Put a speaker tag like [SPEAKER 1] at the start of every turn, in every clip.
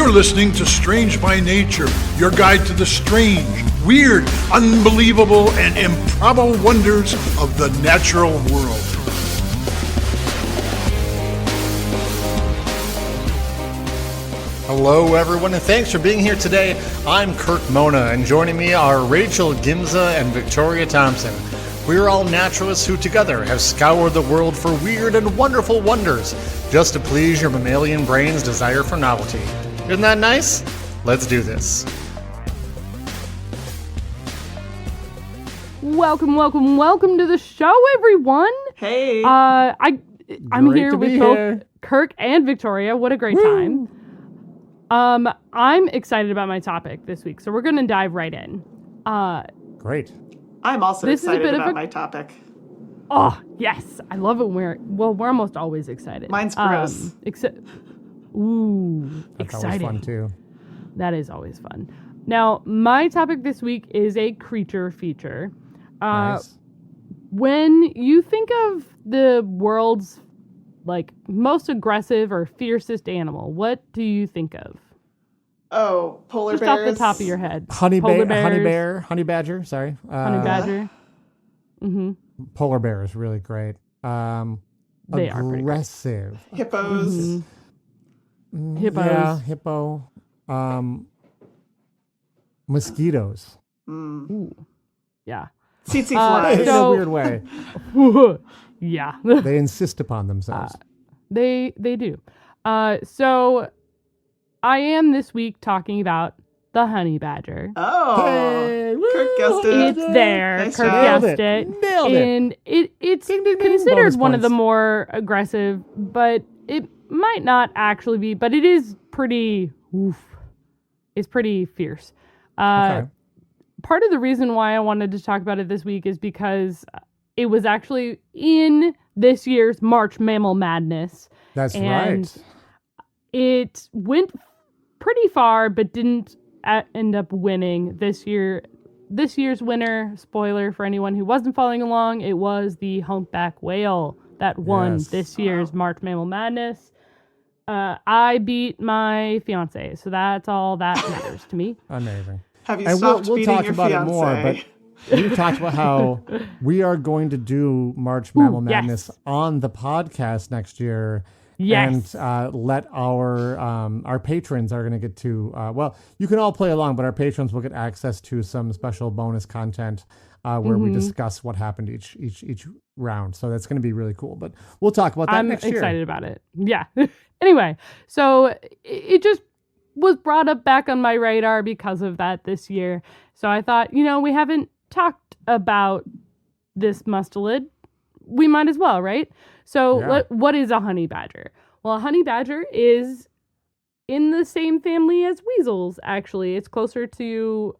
[SPEAKER 1] You're listening to Strange by Nature, your guide to the strange, weird, unbelievable, and improbable wonders of the natural world.
[SPEAKER 2] Hello, everyone, and thanks for being here today. I'm Kirk Mona, and joining me are Rachel Gimza and Victoria Thompson. We're all naturalists who together have scoured the world for weird and wonderful wonders, just to please your mammalian brain's desire for novelty. Isn't that nice? Let's do this.
[SPEAKER 3] Welcome to the show, everyone.
[SPEAKER 4] Hey.
[SPEAKER 3] I'm
[SPEAKER 2] Great
[SPEAKER 3] here
[SPEAKER 2] to be
[SPEAKER 3] with both
[SPEAKER 2] here.
[SPEAKER 3] Kirk and Victoria. What a great time. I'm excited about my topic this week, so we're going to dive right in.
[SPEAKER 2] Great.
[SPEAKER 4] I'm also
[SPEAKER 3] this is a
[SPEAKER 4] excited
[SPEAKER 3] bit of
[SPEAKER 4] about
[SPEAKER 3] a-
[SPEAKER 4] my topic.
[SPEAKER 3] Oh, yes. I love it when we're almost always excited.
[SPEAKER 4] Mine's gross.
[SPEAKER 2] That's always
[SPEAKER 3] exciting.
[SPEAKER 2] fun, too.
[SPEAKER 3] That is always fun. Now, my topic this week is a creature feature.
[SPEAKER 2] Nice.
[SPEAKER 3] When you think of the world's most aggressive or fiercest animal, what do you think of?
[SPEAKER 4] Oh, polar
[SPEAKER 3] Just
[SPEAKER 4] bears.
[SPEAKER 3] off the top of your head.
[SPEAKER 2] Honey
[SPEAKER 3] Polar
[SPEAKER 2] badger,
[SPEAKER 3] bears.
[SPEAKER 2] honey badger.
[SPEAKER 3] Honey badger. Mm-hmm.
[SPEAKER 2] Polar bear is really great.
[SPEAKER 3] They are pretty great.
[SPEAKER 2] Aggressive.
[SPEAKER 4] Hippos.
[SPEAKER 3] Mm-hmm. Hippos.
[SPEAKER 2] Yeah, hippo. Mosquitoes.
[SPEAKER 3] Ooh. Yeah.
[SPEAKER 4] Tsetse
[SPEAKER 2] In
[SPEAKER 4] flies.
[SPEAKER 2] a
[SPEAKER 3] So-
[SPEAKER 2] weird way.
[SPEAKER 3] Yeah.
[SPEAKER 2] They insist upon themselves.
[SPEAKER 3] They do. So I am this week talking about the honey badger.
[SPEAKER 4] Oh.
[SPEAKER 2] Hey, woo!
[SPEAKER 4] Kirk guessed it.
[SPEAKER 3] It's there.
[SPEAKER 4] Nice
[SPEAKER 3] Kirk
[SPEAKER 4] job.
[SPEAKER 3] guessed it.
[SPEAKER 2] Nailed it.
[SPEAKER 3] And it's
[SPEAKER 2] Ding, ding, ding.
[SPEAKER 3] considered
[SPEAKER 2] Bonus
[SPEAKER 3] one of the
[SPEAKER 2] points.
[SPEAKER 3] more aggressive, but it might not actually be, but it is pretty, it's pretty fierce.
[SPEAKER 2] Okay.
[SPEAKER 3] Part of the reason why I wanted to talk about it this week is because it was actually in this year's March Mammal Madness.
[SPEAKER 2] That's
[SPEAKER 3] and
[SPEAKER 2] right.
[SPEAKER 3] It went pretty far, but didn't end up winning this year. This year's winner, spoiler for anyone who wasn't following along, it was the humpback whale that won
[SPEAKER 2] Yes.
[SPEAKER 3] this year's March Mammal Madness. I beat my fiance, so that's all that matters to me.
[SPEAKER 2] Amazing.
[SPEAKER 4] Have you
[SPEAKER 2] And
[SPEAKER 4] stopped
[SPEAKER 2] we'll
[SPEAKER 4] beating
[SPEAKER 2] talk
[SPEAKER 4] your
[SPEAKER 2] about
[SPEAKER 4] fiance?
[SPEAKER 2] it more, but we talked about how we are going to do March Mammal
[SPEAKER 3] yes.
[SPEAKER 2] Madness on the podcast next year.
[SPEAKER 3] Yes.
[SPEAKER 2] And let our patrons are going to get to, well, you can all play along, but our patrons will get access to some special bonus content where we discuss what happened each round. So that's going to be really cool. But we'll talk about that
[SPEAKER 3] I'm
[SPEAKER 2] next year.
[SPEAKER 3] excited about it. Yeah. Anyway, so it just was brought up back on my radar because of that this year. So I thought, we haven't talked about this mustelid. We might as well, right? So
[SPEAKER 2] Yeah.
[SPEAKER 3] what is a honey badger? Well, a honey badger is in the same family as weasels, actually. It's closer to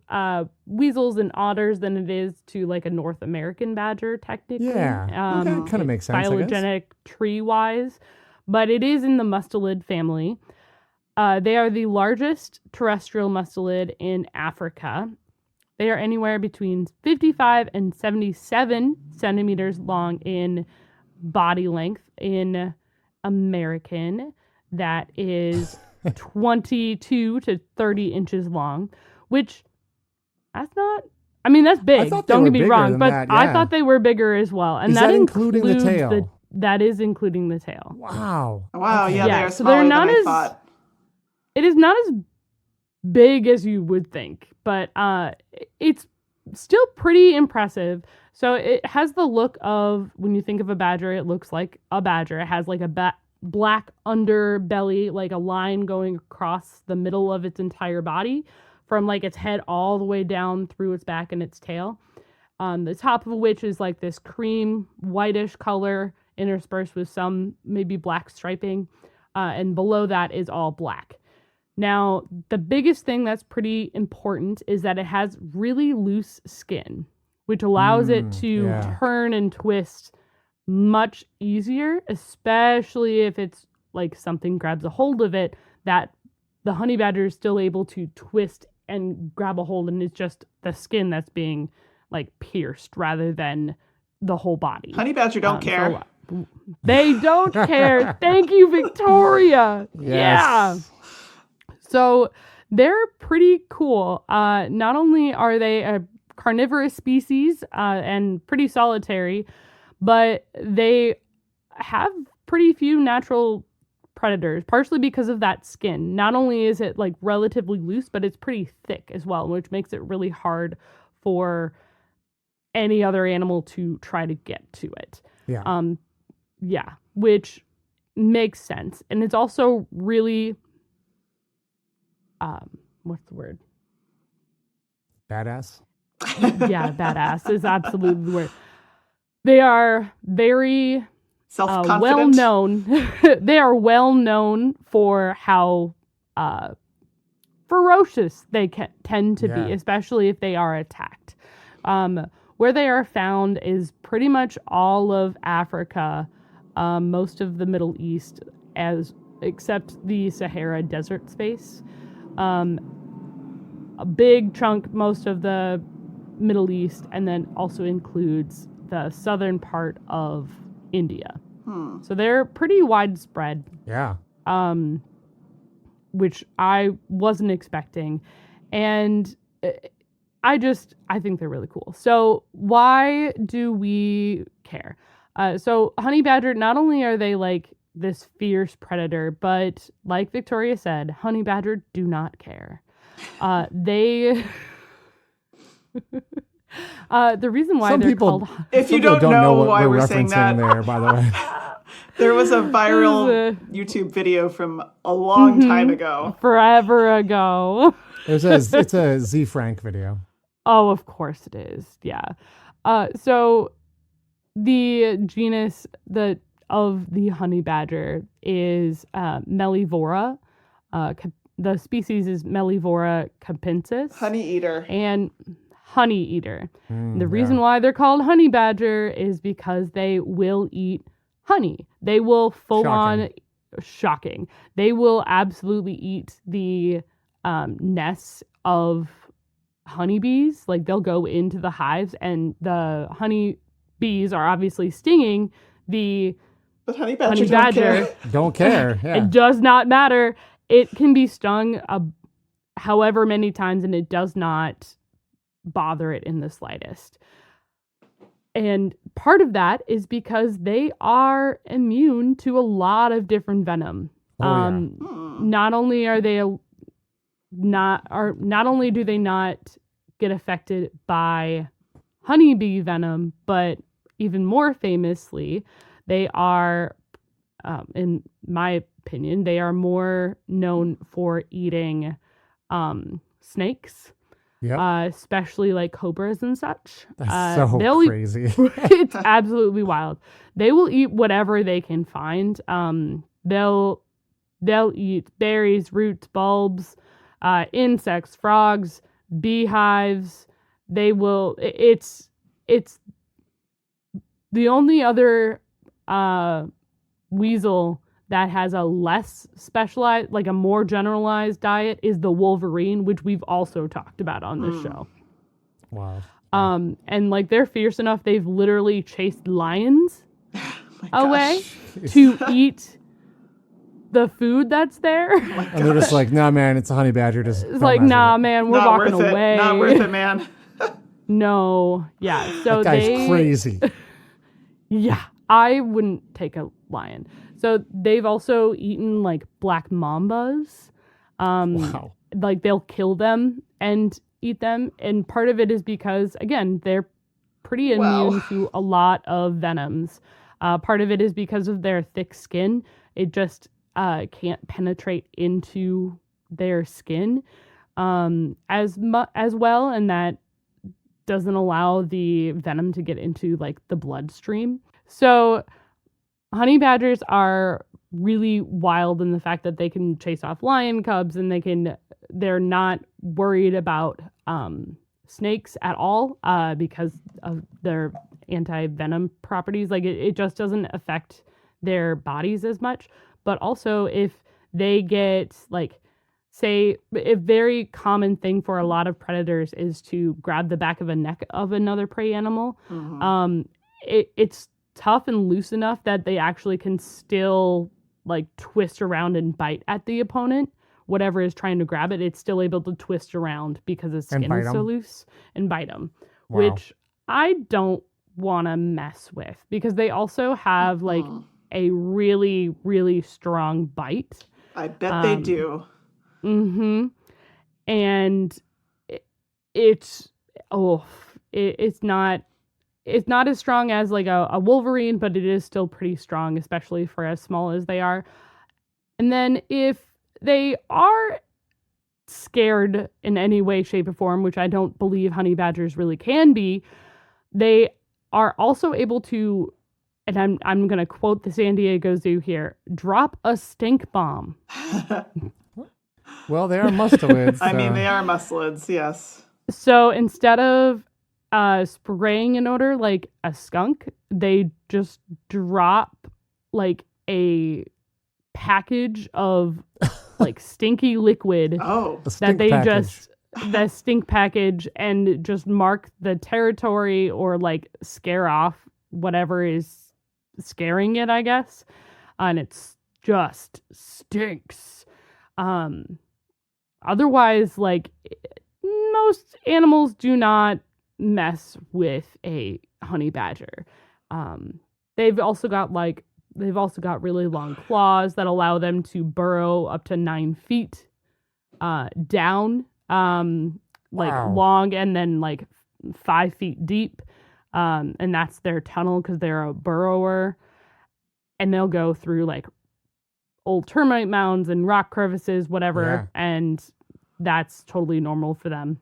[SPEAKER 3] weasels and otters than it is to like a North American badger, technically.
[SPEAKER 2] Yeah. Okay, kind of makes sense, I guess.
[SPEAKER 3] Phylogenetic tree-wise. But it is in the mustelid family. They are the largest terrestrial mustelid in Africa. They are anywhere between 55 and 77 centimeters long in body length. In American, that is 22 to 30 inches long, which that's big.
[SPEAKER 2] thought they
[SPEAKER 3] Don't
[SPEAKER 2] were
[SPEAKER 3] get me
[SPEAKER 2] bigger
[SPEAKER 3] wrong,
[SPEAKER 2] than
[SPEAKER 3] but
[SPEAKER 2] that,
[SPEAKER 3] I
[SPEAKER 2] yeah.
[SPEAKER 3] thought they were bigger as well. And
[SPEAKER 2] Is that including the
[SPEAKER 3] includes
[SPEAKER 2] tail?
[SPEAKER 3] that is including the tail.
[SPEAKER 2] Wow.
[SPEAKER 4] Wow, yeah,
[SPEAKER 3] Yeah,
[SPEAKER 4] they are
[SPEAKER 3] so they're
[SPEAKER 4] smaller
[SPEAKER 3] not
[SPEAKER 4] than I
[SPEAKER 3] as-
[SPEAKER 4] thought.
[SPEAKER 3] It is not as big as you would think, but it's still pretty impressive. So it has the look of, when you think of a badger, it looks like a badger. It has like a black underbelly, like a line going across the middle of its entire body, from like its head all the way down through its back and its tail. The top of which is like this cream whitish color interspersed with some maybe black striping. And below that is all black. Now, the biggest thing that's pretty important is that it has really loose skin, which allows it to turn and twist much easier, especially if it's like something grabs a hold of it, that the honey badger is still able to twist and grab a hold, and it's just the skin that's being like pierced rather than the whole body.
[SPEAKER 4] Honey badger don't care.
[SPEAKER 3] They don't care. Thank you, Victoria.
[SPEAKER 2] Yes.
[SPEAKER 3] Yeah. So they're pretty cool. Not only are they a carnivorous species and pretty solitary, but they have pretty few natural predators, partially because of that skin. Not only is it like relatively loose, but it's pretty thick as well, which makes it really hard for any other animal to try to get to it.
[SPEAKER 2] Yeah.
[SPEAKER 3] Which makes sense. And it's also really what's the word?
[SPEAKER 2] Badass.
[SPEAKER 3] Yeah, badass is absolutely the word. They are very
[SPEAKER 4] Self-confident.
[SPEAKER 3] well known. They are well known for how ferocious they tend to be, especially if they are attacked. Where they are found is pretty much all of Africa, most of the Middle East, except the Sahara Desert space. A big chunk, most of the Middle East, and then also includes the southern part of India. So they're pretty widespread.
[SPEAKER 2] Yeah.
[SPEAKER 3] Which I wasn't expecting. And I think they're really cool. So why do we care? So honey badger, not only are they like this fierce predator, but like Victoria said, honey badger do not care. The reason why
[SPEAKER 2] Some
[SPEAKER 3] they're
[SPEAKER 2] people,
[SPEAKER 3] called...
[SPEAKER 4] If you
[SPEAKER 2] some people
[SPEAKER 4] don't know
[SPEAKER 2] what
[SPEAKER 4] why
[SPEAKER 2] we're
[SPEAKER 4] we're saying
[SPEAKER 2] referencing
[SPEAKER 4] that.
[SPEAKER 2] there, by the way.
[SPEAKER 4] There was a viral YouTube video from a long time ago.
[SPEAKER 3] Forever ago.
[SPEAKER 2] It's a Z Frank video.
[SPEAKER 3] Oh, of course it is. Yeah. So the genus of the honey badger is Mellivora. The species is Mellivora capensis.
[SPEAKER 4] Honey eater.
[SPEAKER 3] And honey eater. The reason why they're called honey badger is because they will eat honey. They will shocking. They will absolutely eat the nests of honeybees. Like they'll go into the hives, and the honey bees are obviously stinging the
[SPEAKER 4] But honey
[SPEAKER 3] honey
[SPEAKER 4] badger
[SPEAKER 3] badger.
[SPEAKER 2] Don't care. Yeah.
[SPEAKER 3] It does not matter. It can be stung however many times, and it does not bother it in the slightest. And part of that is because they are immune to a lot of different venom. Not only are they not only do they not get affected by honeybee venom, but even more famously, they are, in my opinion, they are more known for eating snakes.
[SPEAKER 2] Yep.
[SPEAKER 3] Especially like cobras and such.
[SPEAKER 2] That's so crazy.
[SPEAKER 3] It's absolutely wild. They will eat whatever they can find. They'll eat berries, roots, bulbs, insects, frogs, beehives. They will. It's the only other weasel that has a less specialized, like a more generalized diet is the wolverine, which we've also talked about on this show.
[SPEAKER 2] Wow.
[SPEAKER 3] And like they're fierce enough, they've literally chased lions away to eat the food that's there.
[SPEAKER 2] And they're just like, nah, man, it's a honey badger. Just
[SPEAKER 3] It's like, nah, man, we're
[SPEAKER 4] Not
[SPEAKER 3] walking
[SPEAKER 4] worth
[SPEAKER 3] away.
[SPEAKER 4] it. Not worth it, man.
[SPEAKER 3] No. Yeah. So
[SPEAKER 2] That guy's crazy.
[SPEAKER 3] Yeah. I wouldn't take a lion. So they've also eaten like black mambas.
[SPEAKER 2] Wow.
[SPEAKER 3] Like they'll kill them and eat them. And part of it is because, again, they're pretty immune to a lot of venoms. Part of it is because of their thick skin. It just can't penetrate into their skin as well. And that doesn't allow the venom to get into like the bloodstream. So honey badgers are really wild in the fact that they can chase off lion cubs, and they're not worried about snakes at all because of their anti-venom properties. Like it just doesn't affect their bodies as much. But also if they get like, say, a very common thing for a lot of predators is to grab the back of a neck of another prey animal. It's tough and loose enough that they actually can still like twist around and bite at the opponent, whatever is trying to grab it, it's still able to twist around because its
[SPEAKER 2] And
[SPEAKER 3] skin
[SPEAKER 2] bite
[SPEAKER 3] is so
[SPEAKER 2] 'em.
[SPEAKER 3] loose and bite them,
[SPEAKER 2] Wow.
[SPEAKER 3] which I don't want to mess with because they also have like a really, really strong bite.
[SPEAKER 4] I bet they do.
[SPEAKER 3] Mm-hmm. And it's not as strong as like a Wolverine, but it is still pretty strong, especially for as small as they are. And then if they are scared in any way, shape, or form, which I don't believe honey badgers really can be, they are also able to, and I'm going to quote the San Diego Zoo here, drop a stink bomb.
[SPEAKER 2] Well, they are mustelids.
[SPEAKER 4] I mean, they are mustelids, yes.
[SPEAKER 3] So instead of spraying an odor like a skunk, they just drop like a package of like stinky liquid
[SPEAKER 4] Oh,
[SPEAKER 3] that they just the stink package and just mark the territory or like scare off whatever is scaring it, I guess. And it's just stinks. Otherwise, like most animals do not mess with a honey badger. They've also got really long claws that allow them to burrow up to 9 feet down,
[SPEAKER 2] Wow.
[SPEAKER 3] long and then like 5 feet deep. And that's their tunnel because they're a burrower. And they'll go through like old termite mounds and rock crevices, whatever, and that's totally normal for them.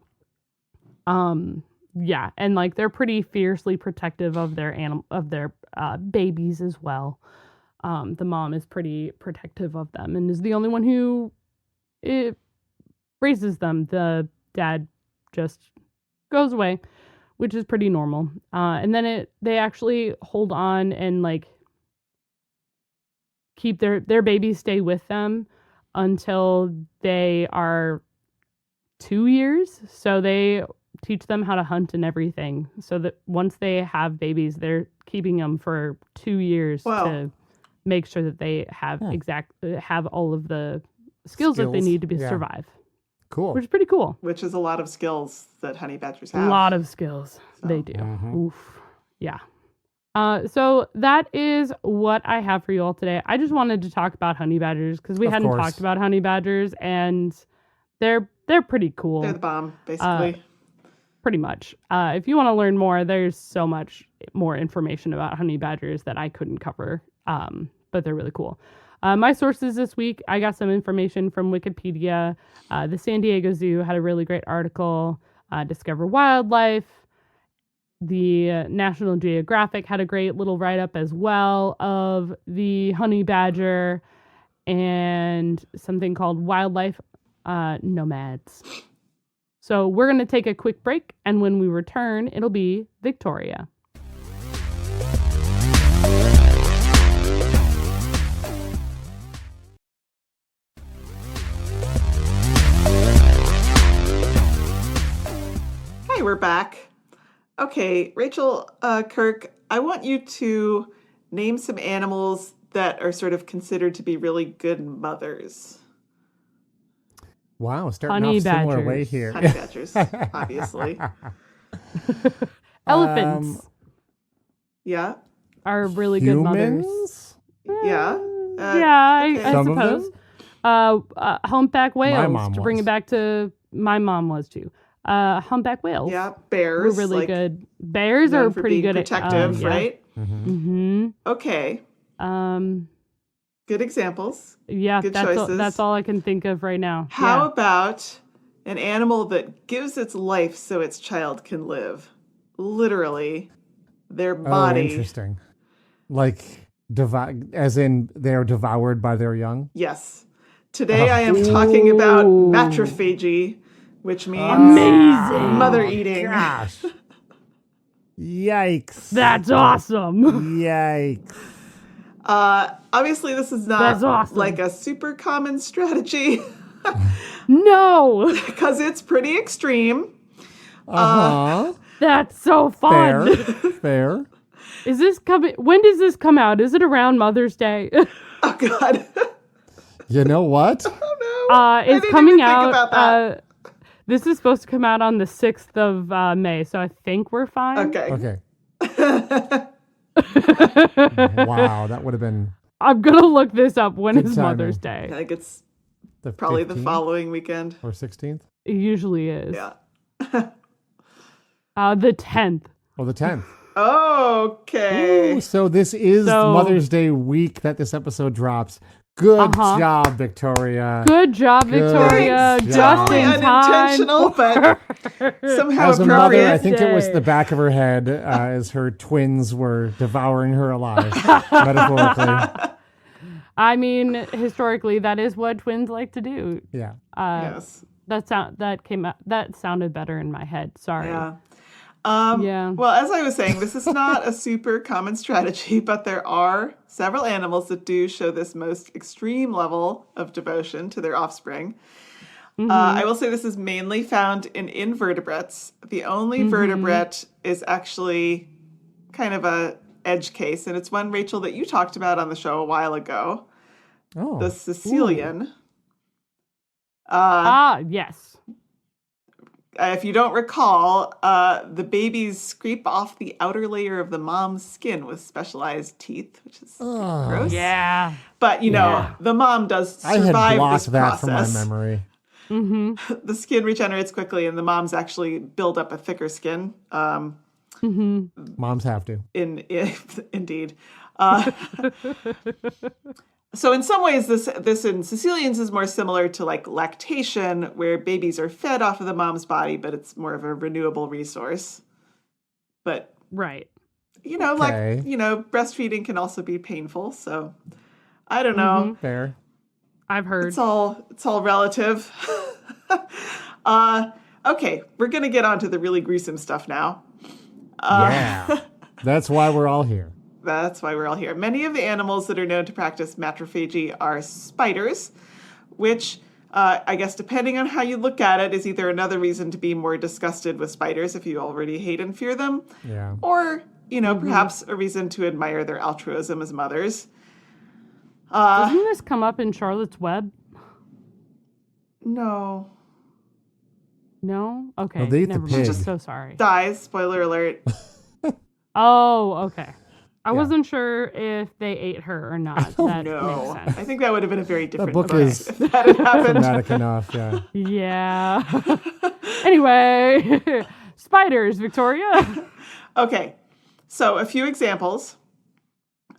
[SPEAKER 3] Yeah, and like they're pretty fiercely protective of their babies as well. The mom is pretty protective of them and is the only one who raises them. The dad just goes away, which is pretty normal. And then they actually hold on and like keep their babies stay with them until they are 2 years. So they teach them how to hunt and everything. So that once they have babies, they're keeping them for 2 years to make sure that they have have all of the skills that they need to survive.
[SPEAKER 2] Cool.
[SPEAKER 3] Which is pretty cool.
[SPEAKER 4] which is a lot of skills that honey badgers have.
[SPEAKER 3] A lot of skills they do. Oof. Yeah. So that is what I have for you all today. I just wanted to talk about honey badgers because we hadn't talked about honey badgers, and they're pretty cool.
[SPEAKER 4] They're the bomb, basically.
[SPEAKER 3] Pretty much. If you want to learn more, there's so much more information about honey badgers that I couldn't cover, but they're really cool. My sources this week, I got some information from Wikipedia. The San Diego Zoo had a really great article. Discover Wildlife. The National Geographic had a great little write-up as well of the honey badger and something called Wildlife Nomads. So we're going to take a quick break, and when we return, it'll be Victoria.
[SPEAKER 4] Hey, we're back. Okay, Rachel, Kirk, I want you to name some animals that are sort of considered to be really good mothers.
[SPEAKER 2] Wow, starting
[SPEAKER 3] Honey
[SPEAKER 2] off similar
[SPEAKER 3] badgers.
[SPEAKER 2] way here.
[SPEAKER 4] Honey badgers, obviously.
[SPEAKER 3] Elephants
[SPEAKER 4] Yeah,
[SPEAKER 3] are really good mothers.
[SPEAKER 2] Humans?
[SPEAKER 4] yeah.
[SPEAKER 3] I
[SPEAKER 2] Some of
[SPEAKER 3] suppose.
[SPEAKER 2] them?
[SPEAKER 3] Humpback whales,
[SPEAKER 2] mom
[SPEAKER 3] to bring
[SPEAKER 2] was.
[SPEAKER 3] it back to my mom was too. Humpback whales.
[SPEAKER 4] Yeah,
[SPEAKER 3] Were
[SPEAKER 4] bears.
[SPEAKER 3] really
[SPEAKER 4] like,
[SPEAKER 3] good. Bears
[SPEAKER 4] known
[SPEAKER 3] are
[SPEAKER 4] for
[SPEAKER 3] pretty
[SPEAKER 4] being
[SPEAKER 3] good
[SPEAKER 4] protective,
[SPEAKER 3] at
[SPEAKER 4] right?
[SPEAKER 3] Mm-hmm.
[SPEAKER 4] Okay, good examples.
[SPEAKER 3] Yeah,
[SPEAKER 4] Good
[SPEAKER 3] that's
[SPEAKER 4] choices.
[SPEAKER 3] that's all I can think of right now.
[SPEAKER 4] How about an animal that gives its life so its child can live? Literally, their
[SPEAKER 2] Oh,
[SPEAKER 4] body.
[SPEAKER 2] interesting. Like, as in they're devoured by their young?
[SPEAKER 4] Yes. Today I am talking about matrophagy, which means
[SPEAKER 3] Amazing.
[SPEAKER 4] mother eating.
[SPEAKER 2] Gosh. Yikes.
[SPEAKER 3] That's awesome.
[SPEAKER 2] Yikes.
[SPEAKER 4] Obviously, this is not
[SPEAKER 3] That's awesome.
[SPEAKER 4] like a super common strategy
[SPEAKER 3] No,
[SPEAKER 4] because it's pretty extreme.
[SPEAKER 2] Uh-huh.
[SPEAKER 3] that's so
[SPEAKER 2] Fair.
[SPEAKER 3] fun.
[SPEAKER 2] Fair.
[SPEAKER 3] Is this coming? When does this come out? Is it around Mother's Day?
[SPEAKER 4] Oh, God.
[SPEAKER 2] You know what?
[SPEAKER 3] is
[SPEAKER 4] didn't
[SPEAKER 3] coming
[SPEAKER 4] even think
[SPEAKER 3] out.
[SPEAKER 4] about that.
[SPEAKER 3] This is supposed to come out on the 6th of May, so I think we're fine.
[SPEAKER 4] Okay.
[SPEAKER 2] Wow, that would have been
[SPEAKER 3] I'm gonna look this up. When
[SPEAKER 2] Good
[SPEAKER 3] is
[SPEAKER 2] timing.
[SPEAKER 3] Mother's
[SPEAKER 4] I
[SPEAKER 3] Day?
[SPEAKER 4] think it's
[SPEAKER 2] the
[SPEAKER 4] probably the
[SPEAKER 2] 15th
[SPEAKER 4] following weekend.
[SPEAKER 2] or 16th.
[SPEAKER 3] It usually is.
[SPEAKER 4] Yeah.
[SPEAKER 3] The 10th.
[SPEAKER 2] Oh, the 10th.
[SPEAKER 4] Okay.
[SPEAKER 2] Ooh, so this is
[SPEAKER 3] So-
[SPEAKER 2] Mother's Day week that this episode drops. Good
[SPEAKER 3] Uh-huh.
[SPEAKER 2] job, Victoria.
[SPEAKER 3] Good job, Victoria.
[SPEAKER 2] Good
[SPEAKER 3] Just
[SPEAKER 2] job.
[SPEAKER 3] in
[SPEAKER 4] Totally
[SPEAKER 3] time.
[SPEAKER 4] unintentional, but somehow
[SPEAKER 2] As a mother,
[SPEAKER 4] appropriate.
[SPEAKER 2] I think it was
[SPEAKER 3] Day.
[SPEAKER 2] the back of her head as her twins were devouring her alive, metaphorically.
[SPEAKER 3] I mean, historically, that is what twins like to do.
[SPEAKER 2] Yeah.
[SPEAKER 4] Yes.
[SPEAKER 3] That sounded better in my head. Sorry.
[SPEAKER 4] Yeah.
[SPEAKER 3] Yeah.
[SPEAKER 4] Well, as I was saying, this is not a super common strategy, but there are several animals that do show this most extreme level of devotion to their offspring. I will say this is mainly found in invertebrates. The only vertebrate is actually kind of a edge case, and it's one, Rachel, that you talked about on the show a while ago,
[SPEAKER 2] Oh.
[SPEAKER 4] the Sicilian.
[SPEAKER 3] Yes.
[SPEAKER 4] If you don't recall, the babies scrape off the outer layer of the mom's skin with specialized teeth, which is gross.
[SPEAKER 3] Yeah.
[SPEAKER 4] But, the mom does
[SPEAKER 2] I had
[SPEAKER 4] survive
[SPEAKER 2] blocked
[SPEAKER 4] this
[SPEAKER 2] that from my
[SPEAKER 4] process.
[SPEAKER 2] memory.
[SPEAKER 4] The skin regenerates quickly, and the moms actually build up a thicker skin.
[SPEAKER 2] Moms have to.
[SPEAKER 4] Indeed. So in some ways, this in Sicilians is more similar to like lactation, where babies are fed off of the mom's body, but it's more of a renewable resource. But
[SPEAKER 3] Right.
[SPEAKER 2] Okay.
[SPEAKER 4] breastfeeding can also be painful. So I don't know.
[SPEAKER 2] Fair.
[SPEAKER 3] I've heard.
[SPEAKER 4] It's all relative. Okay, we're gonna get on to the really gruesome stuff now.
[SPEAKER 2] Yeah. That's why we're all here.
[SPEAKER 4] That's why we're all here. Many of the animals that are known to practice matrophagy are spiders, which I guess depending on how you look at it is either another reason to be more disgusted with spiders if you already hate and fear them,
[SPEAKER 2] Yeah.
[SPEAKER 4] or, perhaps a reason to admire their altruism as mothers.
[SPEAKER 3] Doesn't this come up in Charlotte's Web?
[SPEAKER 4] No.
[SPEAKER 3] No? Okay.
[SPEAKER 2] No, they eat the
[SPEAKER 3] Never mind.
[SPEAKER 2] pig.
[SPEAKER 3] Just so sorry.
[SPEAKER 4] Dies, spoiler alert.
[SPEAKER 3] Oh, okay. I wasn't sure if they ate her or not. That
[SPEAKER 4] No.
[SPEAKER 3] makes sense.
[SPEAKER 4] I think that would have been a very different
[SPEAKER 2] book
[SPEAKER 4] book
[SPEAKER 2] is
[SPEAKER 4] if that had happened.
[SPEAKER 2] Dramatic enough, yeah.
[SPEAKER 3] Yeah. Anyway, spiders, Victoria.
[SPEAKER 4] Okay, so a few examples.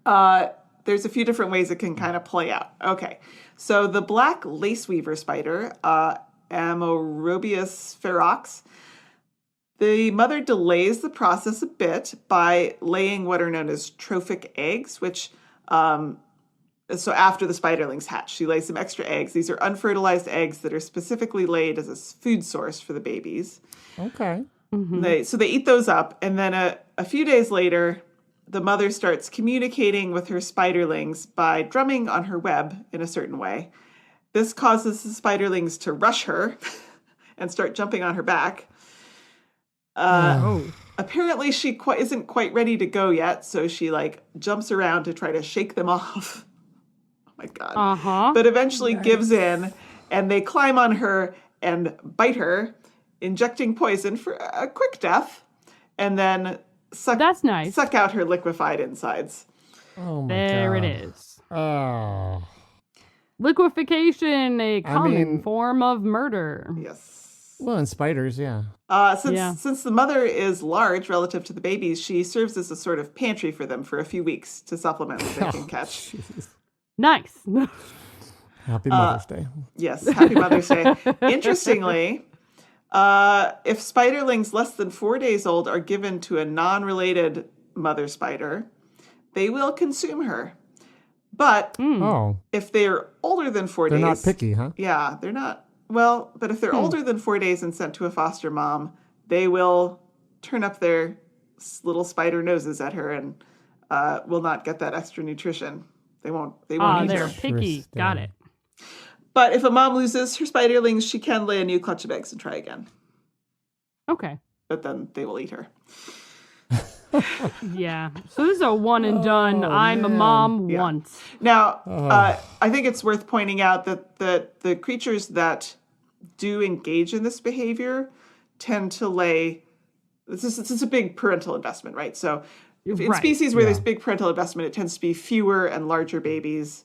[SPEAKER 4] There's a few different ways it can kind of play out. Okay, so the black lace weaver spider, Amorobius ferox, the mother delays the process a bit by laying what are known as trophic eggs, which, so after the spiderlings hatch, she lays some extra eggs. These are unfertilized eggs that are specifically laid as a food source for the babies.
[SPEAKER 2] Okay.
[SPEAKER 4] So they eat those up, and then a few days later, the mother starts communicating with her spiderlings by drumming on her web in a certain way. This causes the spiderlings to rush her and start jumping on her back. Apparently, she isn't quite ready to go yet, so she jumps around to try to shake them off. Oh my god! But eventually gives in, and they climb on her and bite her, injecting poison for a quick death, and then
[SPEAKER 3] That's nice.
[SPEAKER 4] suck out her liquefied insides.
[SPEAKER 2] Oh my
[SPEAKER 3] There
[SPEAKER 2] God.
[SPEAKER 3] it is.
[SPEAKER 2] Oh.
[SPEAKER 3] Liquefaction, a common
[SPEAKER 2] mean-
[SPEAKER 3] form of murder.
[SPEAKER 4] Yes.
[SPEAKER 2] Well, and spiders, yeah.
[SPEAKER 4] Since the mother is large relative to the babies, she serves as a sort of pantry for them for a few weeks to supplement what they can catch.
[SPEAKER 2] Jeez.
[SPEAKER 3] Nice.
[SPEAKER 2] Happy Mother's Day.
[SPEAKER 4] Yes, happy Mother's Day. Interestingly, if spiderlings less than 4 days old are given to a non-related mother spider, they will consume her. But
[SPEAKER 2] Oh,
[SPEAKER 4] if they're older than 4
[SPEAKER 2] they're
[SPEAKER 4] days...
[SPEAKER 2] not picky, huh?
[SPEAKER 4] Yeah, they're not. Well, but if they're older than 4 days and sent to a foster mom, they will turn up their little spider noses at her and will not get that extra nutrition. They won't eat
[SPEAKER 3] They're
[SPEAKER 4] her.
[SPEAKER 3] picky. Got it.
[SPEAKER 4] But if a mom loses her spiderlings, she can lay a new clutch of eggs and try again.
[SPEAKER 3] Okay.
[SPEAKER 4] But then they will eat her.
[SPEAKER 3] Yeah. So this is a one and done. I'm a mom
[SPEAKER 4] Yeah.
[SPEAKER 3] once.
[SPEAKER 4] Now, I think it's worth pointing out that the creatures that do engage in this behavior tend to lay. This is a big parental investment, right? So, in
[SPEAKER 3] Right.
[SPEAKER 4] species where there's big parental investment, it tends to be fewer and larger babies.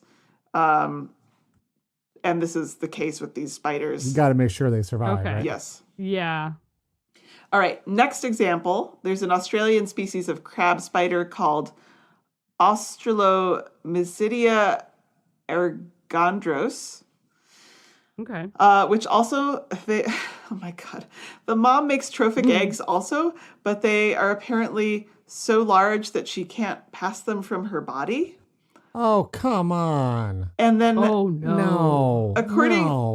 [SPEAKER 4] And this is the case with these spiders.
[SPEAKER 2] You got to make sure they survive.
[SPEAKER 3] Okay.
[SPEAKER 2] Right?
[SPEAKER 4] Yes.
[SPEAKER 3] Yeah.
[SPEAKER 4] All right. Next example. There's an Australian species of crab spider called Australomysidia ergandros.
[SPEAKER 3] Okay.
[SPEAKER 4] Which also, oh my God, the mom makes trophic eggs also, but they are apparently so large that she can't pass them from her body.
[SPEAKER 2] Oh, come on.
[SPEAKER 4] And then,
[SPEAKER 3] Oh no.
[SPEAKER 2] No.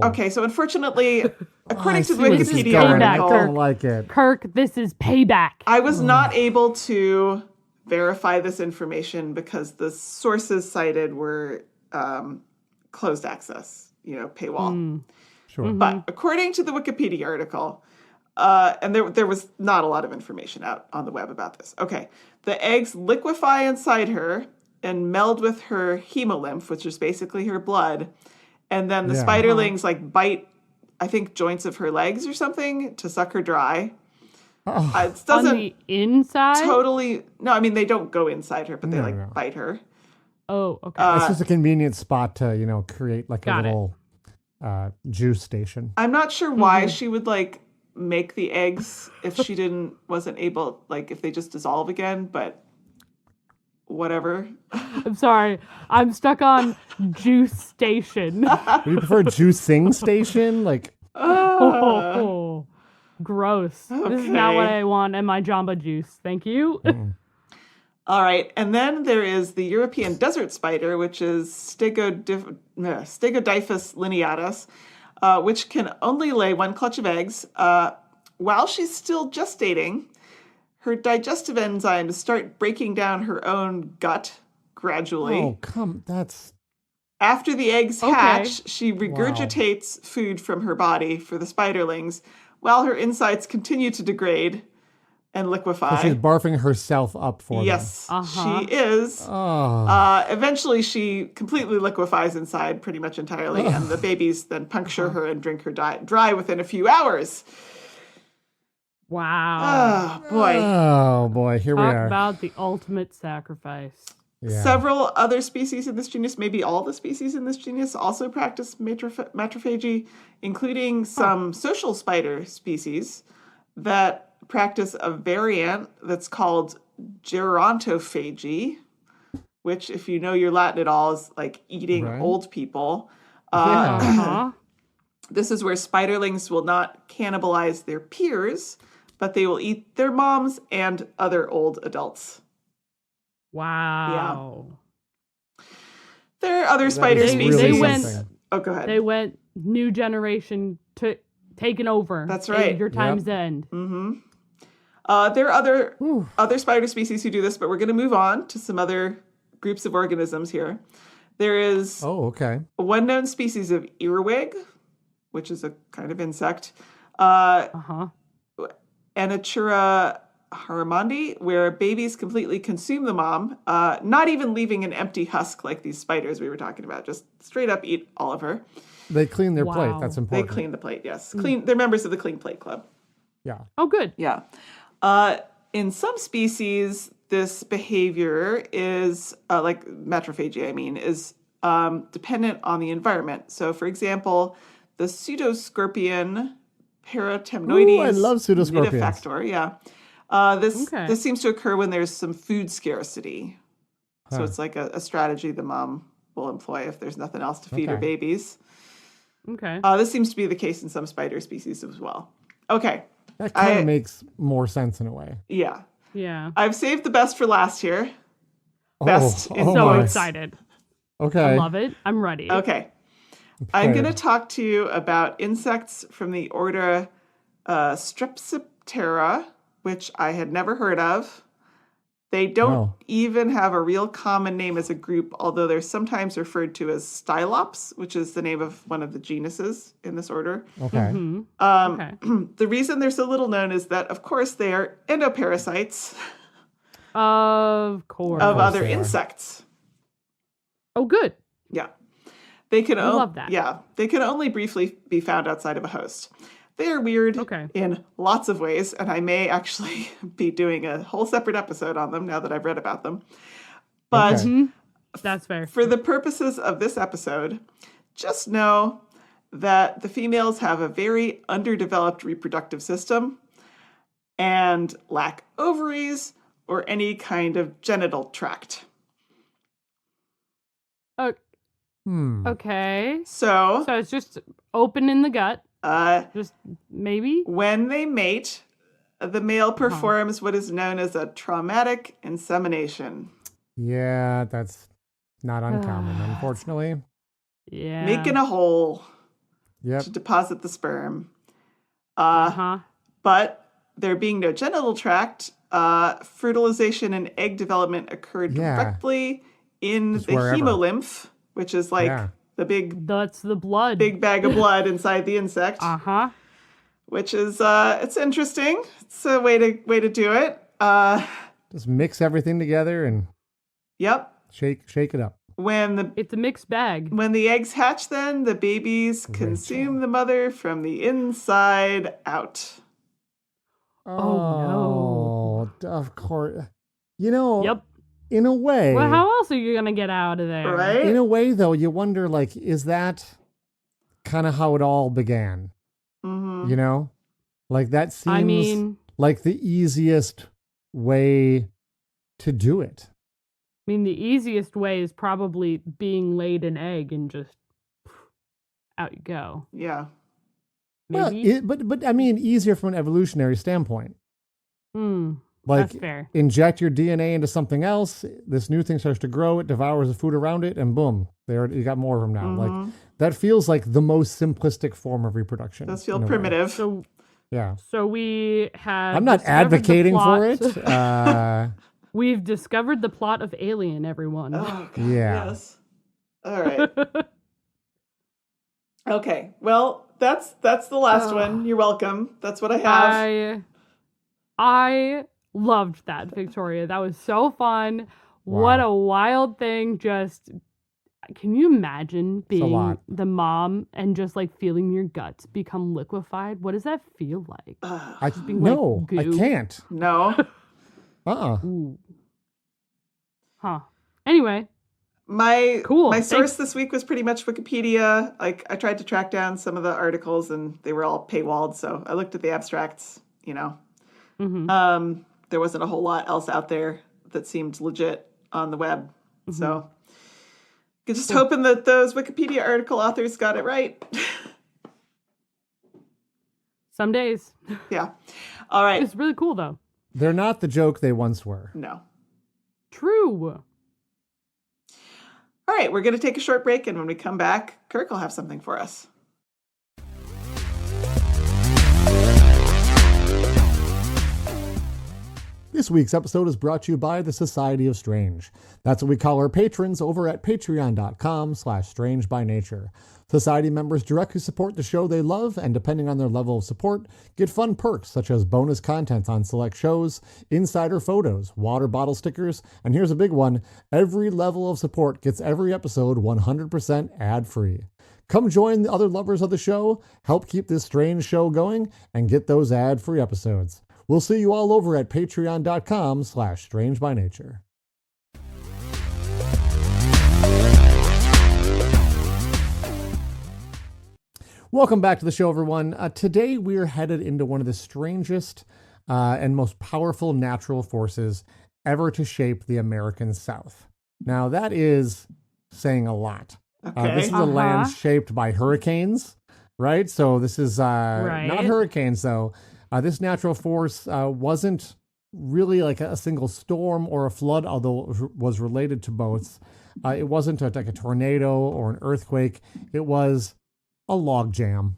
[SPEAKER 4] okay, so unfortunately, according to the
[SPEAKER 2] see where this is
[SPEAKER 4] Wikipedia
[SPEAKER 2] going. I
[SPEAKER 4] article,
[SPEAKER 2] don't like it.
[SPEAKER 3] Kirk, this is payback.
[SPEAKER 4] I was not able to verify this information because the sources cited were closed access, paywall.
[SPEAKER 2] Sure.
[SPEAKER 4] But according to the Wikipedia article, and there was not a lot of information out on the web about this. Okay, the eggs liquefy inside her and meld with her hemolymph, which is basically her blood, and then the spiderlings bite, I think, joints of her legs or something to suck her dry. It doesn't
[SPEAKER 3] On the inside?
[SPEAKER 4] totally. No, I mean they don't go inside her, but they
[SPEAKER 2] No.
[SPEAKER 4] bite her.
[SPEAKER 3] Oh, okay.
[SPEAKER 2] It's just a convenient spot to, create like a
[SPEAKER 3] Got it.
[SPEAKER 2] little juice station.
[SPEAKER 4] I'm not sure why she would make the eggs if she wasn't able, if they just dissolve again, but whatever.
[SPEAKER 3] I'm sorry. I'm stuck on juice station.
[SPEAKER 2] Would you prefer juicing station? Like,
[SPEAKER 3] Oh, gross. This is not what
[SPEAKER 4] Okay.
[SPEAKER 3] I want in my Jamba juice. Thank you.
[SPEAKER 4] All right. And then there is the European desert spider, which is Stegodiphyus lineatus, which can only lay one clutch of eggs. While she's still gestating, her digestive enzymes start breaking down her own gut gradually.
[SPEAKER 2] that's
[SPEAKER 4] After the eggs
[SPEAKER 3] Okay.
[SPEAKER 4] hatch, she regurgitates food from her body for the spiderlings, while her insides continue to degrade and liquefy.
[SPEAKER 2] so she's barfing herself up for
[SPEAKER 4] Yes,
[SPEAKER 3] Uh-huh.
[SPEAKER 4] she is.
[SPEAKER 2] them. Oh,
[SPEAKER 4] Eventually, she completely liquefies inside pretty much entirely, and the babies then puncture her and drink her dry within a few hours.
[SPEAKER 3] Wow.
[SPEAKER 4] Oh, boy.
[SPEAKER 2] oh boy, here we
[SPEAKER 3] Talk
[SPEAKER 2] are.
[SPEAKER 3] about the ultimate sacrifice.
[SPEAKER 2] Yeah.
[SPEAKER 4] Several other species in this genus, maybe all the species in this genus, also practice matrophagy, including some social spider species that practice a variant that's called gerontophagy, which, if you know your Latin at all, is like eating
[SPEAKER 2] Right.
[SPEAKER 4] old people.
[SPEAKER 2] Yeah.
[SPEAKER 3] Uh-huh.
[SPEAKER 4] This is where spiderlings will not cannibalize their peers, but they will eat their moms and other old adults.
[SPEAKER 3] Wow.
[SPEAKER 4] There are other spider
[SPEAKER 2] is
[SPEAKER 4] species.
[SPEAKER 3] really went-
[SPEAKER 2] something.
[SPEAKER 4] Oh, go ahead.
[SPEAKER 3] They went new generation to taken over.
[SPEAKER 4] That's
[SPEAKER 3] at
[SPEAKER 4] right.
[SPEAKER 3] Your time's end.
[SPEAKER 4] There are other spider species who do this, but we're going to move on to some other groups of organisms here. There is
[SPEAKER 2] Oh, okay.
[SPEAKER 4] one known species of earwig, which is a kind of insect,
[SPEAKER 3] Uh-huh.
[SPEAKER 4] Anatura harimondi, where babies completely consume the mom, not even leaving an empty husk like these spiders we were talking about, just straight up eat all of her.
[SPEAKER 2] They clean their plate.
[SPEAKER 3] Wow.
[SPEAKER 2] That's
[SPEAKER 4] They
[SPEAKER 2] important.
[SPEAKER 4] clean the plate, yes. They're members of the Clean Plate Club.
[SPEAKER 2] Yeah.
[SPEAKER 3] Oh, good.
[SPEAKER 4] Yeah. In some species, this behavior is, like matrophagy, is dependent on the environment. So, for example, the pseudoscorpion Paratemnoides
[SPEAKER 2] Ooh, I love pseudoscorpions.
[SPEAKER 4] nidifactor, yeah. This seems to occur when there's some food scarcity. So it's like a strategy the mom will employ if there's nothing else to feed her
[SPEAKER 2] Okay.
[SPEAKER 4] babies.
[SPEAKER 3] Okay.
[SPEAKER 4] This seems to be the case in some spider species as well. Okay,
[SPEAKER 2] That kind of makes more sense in a way.
[SPEAKER 4] yeah.
[SPEAKER 3] Yeah.
[SPEAKER 4] I've saved the best for last here. Best in
[SPEAKER 3] So
[SPEAKER 2] my.
[SPEAKER 3] excited.
[SPEAKER 2] Okay.
[SPEAKER 3] I love it. I'm ready.
[SPEAKER 4] Okay. I'm
[SPEAKER 2] Okay.
[SPEAKER 4] going to talk to you about insects from the order Strepsiptera, which I had never heard of. They don't
[SPEAKER 2] No.
[SPEAKER 4] even have a real common name as a group, although they're sometimes referred to as Stylops, which is the name of one of the genuses in this order.
[SPEAKER 2] Okay.
[SPEAKER 3] Okay.
[SPEAKER 4] The reason they're so little known is that, of course, they are endoparasites.
[SPEAKER 3] Of course.
[SPEAKER 4] of other
[SPEAKER 2] they are.
[SPEAKER 4] insects.
[SPEAKER 3] Oh, good.
[SPEAKER 4] Yeah. They can
[SPEAKER 3] love that.
[SPEAKER 4] Yeah, they can only briefly be found outside of a host. They are weird in lots of ways, and I may actually be doing a whole separate episode on them now that I've read about them. But
[SPEAKER 3] That's fair.
[SPEAKER 4] for the purposes of this episode, just know that the females have a very underdeveloped reproductive system and lack ovaries or any kind of genital tract.
[SPEAKER 3] Okay.
[SPEAKER 4] So
[SPEAKER 3] it's just open in the gut.
[SPEAKER 4] Just
[SPEAKER 3] maybe?
[SPEAKER 4] When they mate, the male performs what is known as a traumatic insemination.
[SPEAKER 2] Yeah, that's not uncommon, unfortunately.
[SPEAKER 3] Yeah.
[SPEAKER 4] Making a hole
[SPEAKER 2] to
[SPEAKER 4] deposit the sperm. But there being no genital tract, fertilization and egg development occurred directly in the hemolymph, which is like
[SPEAKER 3] that's the blood.
[SPEAKER 4] Big bag of blood inside the insect. Which is it's interesting. It's a way to do it.
[SPEAKER 2] Just mix everything together and shake it up.
[SPEAKER 3] It's a mixed bag.
[SPEAKER 4] When the eggs hatch, then the babies consume the mother from the inside out.
[SPEAKER 2] Oh no! Of course. In a way.
[SPEAKER 3] Well, how else are you gonna get out of there?
[SPEAKER 4] Right?
[SPEAKER 2] In a way, though, you wonder, like, is that kind of how it all began? Mm-hmm. Like that seems like the easiest way to do it.
[SPEAKER 3] I mean, the easiest way is probably being laid an egg and just out you go.
[SPEAKER 4] Yeah.
[SPEAKER 3] Maybe.
[SPEAKER 2] Well, but I mean, easier from an evolutionary standpoint. Like,
[SPEAKER 3] that's fair.
[SPEAKER 2] Inject your DNA into something else. This new thing starts to grow. It devours the food around it, and boom, you got more of them now. Like that feels like the most simplistic form of reproduction.
[SPEAKER 4] Does feel primitive.
[SPEAKER 3] So we have.
[SPEAKER 2] I'm not advocating for it.
[SPEAKER 3] We've discovered the plot of Alien, everyone.
[SPEAKER 4] Oh, God, yes. All right. Okay. Well, that's the last one. You're welcome. That's what I have.
[SPEAKER 3] I loved that, Victoria. That was so fun. Wow. What a wild thing. Just, can you imagine being the mom and just like feeling your guts become liquefied? What does that feel like?
[SPEAKER 2] I can't.
[SPEAKER 4] No.
[SPEAKER 3] Ooh. Huh. Anyway.
[SPEAKER 4] My source this week was pretty much Wikipedia. Like, I tried to track down some of the articles and they were all paywalled, so I looked at the abstracts, There wasn't a whole lot else out there that seemed legit on the web. So just hoping that those Wikipedia article authors got it right.
[SPEAKER 3] Some days.
[SPEAKER 4] Yeah. All right.
[SPEAKER 3] It's really cool, though.
[SPEAKER 2] They're not the joke they once were.
[SPEAKER 4] No.
[SPEAKER 3] True.
[SPEAKER 4] All right, we're going to take a short break, and when we come back, Kirk will have something for us.
[SPEAKER 2] This week's episode is brought to you by the Society of Strange. That's what we call our patrons over at patreon.com/strangebynature. Society members directly support the show they love, and depending on their level of support, get fun perks such as bonus content on select shows, insider photos, water bottle stickers, and here's a big one, every level of support gets every episode 100% ad-free. Come join the other lovers of the show, help keep this strange show going, and get those ad-free episodes. We'll see you all over at patreon.com/strangebynature. Welcome back to the show, everyone. Today we are headed into one of the strangest and most powerful natural forces ever to shape the American South. Now, that is saying a lot.
[SPEAKER 4] Okay.
[SPEAKER 2] This is a land shaped by hurricanes, right? So this is not hurricanes, though. This natural force wasn't really like a single storm or a flood, although it was related to both. It wasn't like a tornado or an earthquake. It was a log jam.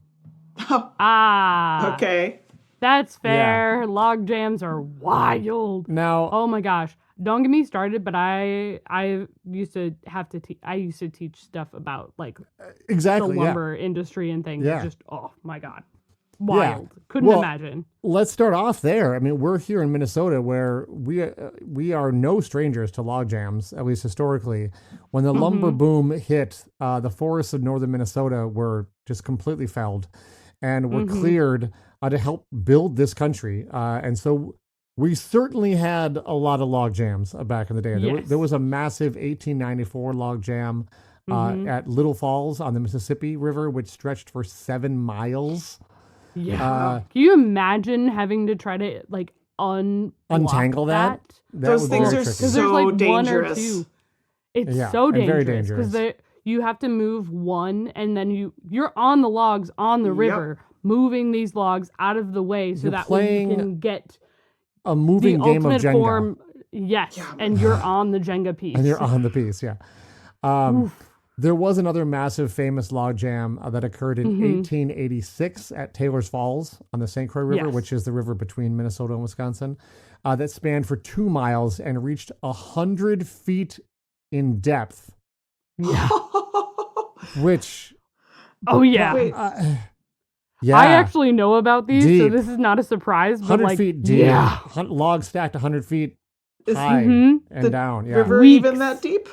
[SPEAKER 4] Okay.
[SPEAKER 3] That's fair. Yeah. Log jams are wild.
[SPEAKER 2] Now,
[SPEAKER 3] oh my gosh. Don't get me started, but I used to have to I used to teach stuff about like
[SPEAKER 2] the
[SPEAKER 3] lumber industry and things.
[SPEAKER 2] Yeah.
[SPEAKER 3] Just oh my god. wild. Couldn't imagine.
[SPEAKER 2] Let's start off there. I mean, we're here in Minnesota where we are no strangers to log jams, at least historically. When the lumber boom hit, the forests of northern Minnesota were just completely felled and were cleared to help build this country. And so we certainly had a lot of log jams back in the day. There was a massive 1894 log jam at Little Falls on the Mississippi River, which stretched for 7 miles.
[SPEAKER 3] Yeah. Can you imagine having to try to like
[SPEAKER 2] untangle that?
[SPEAKER 4] Those things are so dangerous.
[SPEAKER 3] 1 or 2. It's so dangerous because you have to move one, and then you're on the logs on the river, moving these logs out of the way so that way you can get
[SPEAKER 2] a moving game of Jenga.
[SPEAKER 3] Form. Yes, and you're on the Jenga piece.
[SPEAKER 2] And you're on the piece, yeah. There was another massive famous log jam that occurred in 1886 at Taylor's Falls on the St. Croix River, which is the river between Minnesota and Wisconsin, that spanned for 2 miles and reached 100 feet in depth.
[SPEAKER 3] Yeah.
[SPEAKER 2] Which...
[SPEAKER 3] Oh, yeah.
[SPEAKER 2] Yeah.
[SPEAKER 3] I actually know about these, so this is not a surprise. But
[SPEAKER 2] 100 feet deep.
[SPEAKER 3] Yeah.
[SPEAKER 2] Logs stacked 100 feet high and down. Yeah.
[SPEAKER 4] River even that deep?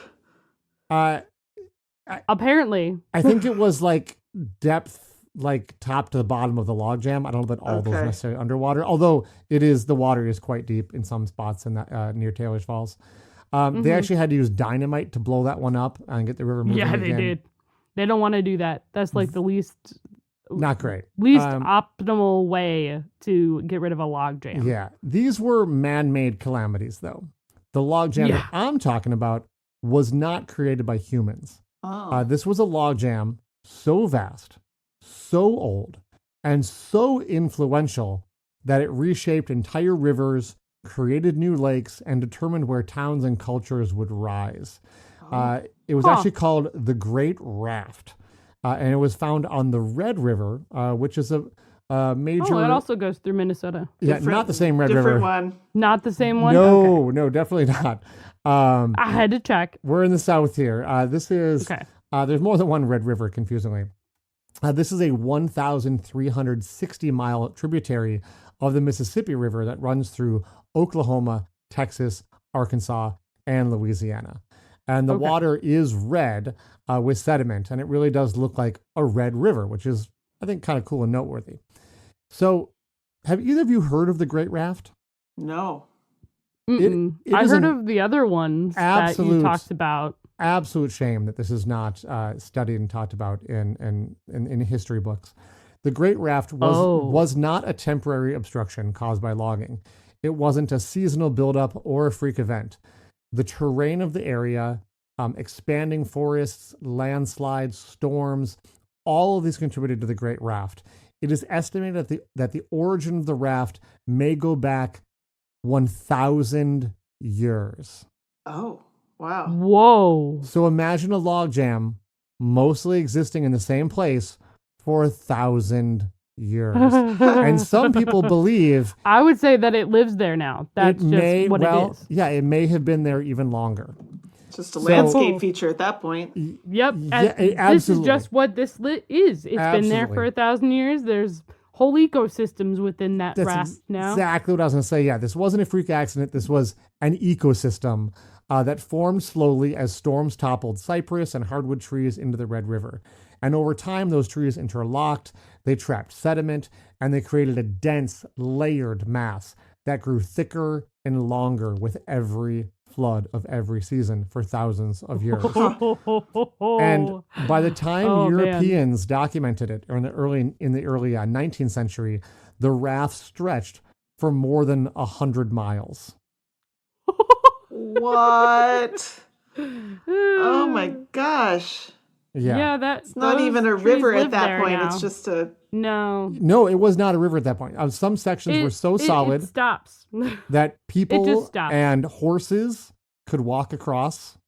[SPEAKER 3] Apparently.
[SPEAKER 2] I think it was like depth, like top to the bottom of the log jam. I don't know that all those necessarily underwater, although the water is quite deep in some spots in that near Taylor's Falls. They actually had to use dynamite to blow that one up and get the river moving again.
[SPEAKER 3] Yeah, they did. They don't want to do that. That's like the least optimal way to get rid of a log jam.
[SPEAKER 2] Yeah. These were man-made calamities, though. The log jam that I'm talking about was not created by humans. This was a log jam so vast, so old, and so influential that it reshaped entire rivers, created new lakes, and determined where towns and cultures would rise. It was actually called the Great Raft, and it was found on the Red River, which is a major...
[SPEAKER 3] Oh, it also goes through Minnesota.
[SPEAKER 2] Yeah, not the same Red River.
[SPEAKER 4] Different one.
[SPEAKER 3] Not the same one?
[SPEAKER 2] No, definitely not.
[SPEAKER 3] I had to check.
[SPEAKER 2] We're in the south here. This is... Okay. There's more than one Red River, confusingly. This is a 1,360-mile tributary of the Mississippi River that runs through Oklahoma, Texas, Arkansas, and Louisiana. And the water is red with sediment, and it really does look like a red river, which is, I think, kind of cool and noteworthy. So, have either of you heard of the Great Raft?
[SPEAKER 4] No.
[SPEAKER 2] It
[SPEAKER 3] I heard of the other ones that you talked about.
[SPEAKER 2] Absolute shame that this is not studied and talked about in history books. The Great Raft was not a temporary obstruction caused by logging. It wasn't a seasonal buildup or a freak event. The terrain of the area, expanding forests, landslides, storms, all of these contributed to the Great Raft. It is estimated that the origin of the raft may go back 1,000 years.
[SPEAKER 4] Oh, wow.
[SPEAKER 3] Whoa.
[SPEAKER 2] So imagine a log jam mostly existing in the same place for 1,000 years. And some people believe...
[SPEAKER 3] I would say that it lives there now. That's it is.
[SPEAKER 2] Yeah, it may have been there even longer.
[SPEAKER 4] Just a landscape feature at that point.
[SPEAKER 3] Yep.
[SPEAKER 2] Yeah,
[SPEAKER 3] this is just what this is. It's been there for 1,000 years. There's whole ecosystems within that raft now.
[SPEAKER 2] Exactly what I was going to say. Yeah, this wasn't a freak accident. This was an ecosystem that formed slowly as storms toppled cypress and hardwood trees into the Red River. And over time, those trees interlocked, they trapped sediment, and they created a dense, layered mass that grew thicker and longer with every flood of every season for thousands of years. And by the time Europeans documented it, or in the early 19th century, the raft stretched for more than 100 miles.
[SPEAKER 4] What? Oh my gosh.
[SPEAKER 2] Yeah,
[SPEAKER 4] that's not even a river at that point. Now. It's just a...
[SPEAKER 2] No, it was not a river at that point. Some sections were so solid
[SPEAKER 3] it stops.
[SPEAKER 2] that people and horses could walk across.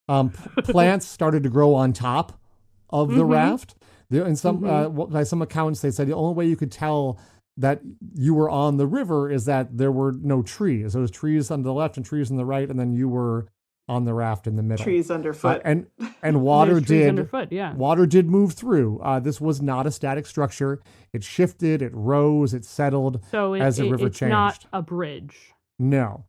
[SPEAKER 2] Plants started to grow on top of the raft. By some accounts, they said the only way you could tell that you were on the river is that there were no trees. There was trees on the left and trees on the right, and then you were on the raft in the middle.
[SPEAKER 4] Trees underfoot.
[SPEAKER 2] And water
[SPEAKER 3] There's trees
[SPEAKER 2] did
[SPEAKER 3] underfoot, yeah.
[SPEAKER 2] water did move through. This was not a static structure. It shifted, it rose, it settled
[SPEAKER 3] So
[SPEAKER 2] as the river
[SPEAKER 3] it's
[SPEAKER 2] changed.
[SPEAKER 3] not a bridge.
[SPEAKER 2] No.